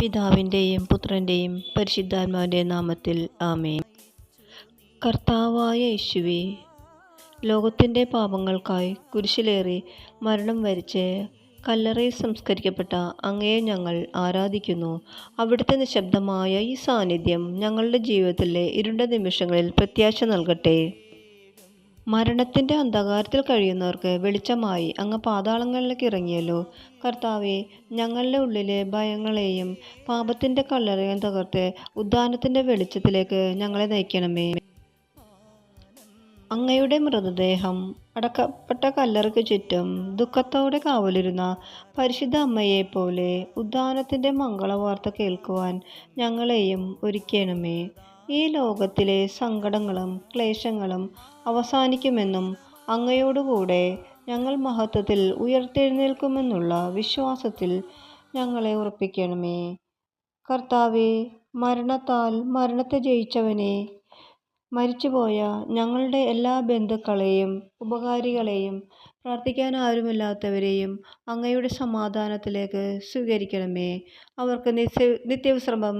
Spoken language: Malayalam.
പിതാവിൻ്റെയും പുത്രൻ്റെയും പരിശുദ്ധാത്മാവിൻ്റെ നാമത്തിൽ ആമേൻ. കർത്താവായ യേശുവേ, ലോകത്തിൻ്റെ പാപങ്ങൾക്കായി കുരിശിലേറി മരണം വരിച്ച് കല്ലറയിൽ സംസ്കരിക്കപ്പെട്ട അങ്ങയെ ഞങ്ങൾ ആരാധിക്കുന്നു. അവിടുത്തെ നിശബ്ദമായ ഈ സാന്നിധ്യം ഞങ്ങളുടെ ജീവിതത്തിലെ ഇരുണ്ട നിമിഷങ്ങളിൽ പ്രത്യാശ നൽകട്ടെ. മരണത്തിൻ്റെ അന്ധകാരത്തിൽ കഴിയുന്നവർക്ക് വെളിച്ചമായി അങ്ങ് പാതാളങ്ങളിലേക്ക് ഇറങ്ങിയല്ലോ. കർത്താവെ, ഞങ്ങളുടെ ഉള്ളിലെ ഭയങ്ങളെയും പാപത്തിൻ്റെ കല്ലറയും തകർത്ത് ഉദ്ധാനത്തിൻ്റെ വെളിച്ചത്തിലേക്ക് ഞങ്ങളെ നയിക്കണമേ. അങ്ങയുടെ മൃതദേഹം അടക്കപ്പെട്ട കല്ലറയ്ക്ക് ചുറ്റും ദുഃഖത്തോടെ കാവലിരുന്ന പരിശുദ്ധ അമ്മയെപ്പോലെ ഉദ്ധാനത്തിൻ്റെ മംഗളവാർത്ത കേൾക്കുവാൻ ഞങ്ങളെയും ഒരുക്കണമേ. ഈ ലോകത്തിലെ സങ്കടങ്ങളും ക്ലേശങ്ങളും അവസാനിക്കുമെന്നും അങ്ങയോടുകൂടെ ഞങ്ങൾ മഹത്വത്തിൽ ഉയർത്തെഴുന്നേൽക്കുമെന്നുള്ള വിശ്വാസത്തിൽ ഞങ്ങളെ ഉറപ്പിക്കണമേ. കർത്താവെ, മരണത്താൽ മരണത്തെ ജയിച്ചവനെ, മരിച്ചുപോയ ഞങ്ങളുടെ എല്ലാ ബന്ധുക്കളെയും ഉപകാരികളെയും പ്രാർത്ഥിക്കാൻ ആരുമില്ലാത്തവരെയും അങ്ങയുടെ സമാധാനത്തിലേക്ക് സ്വീകരിക്കണമേ. അവർക്ക് നിത്യവിശ്രമം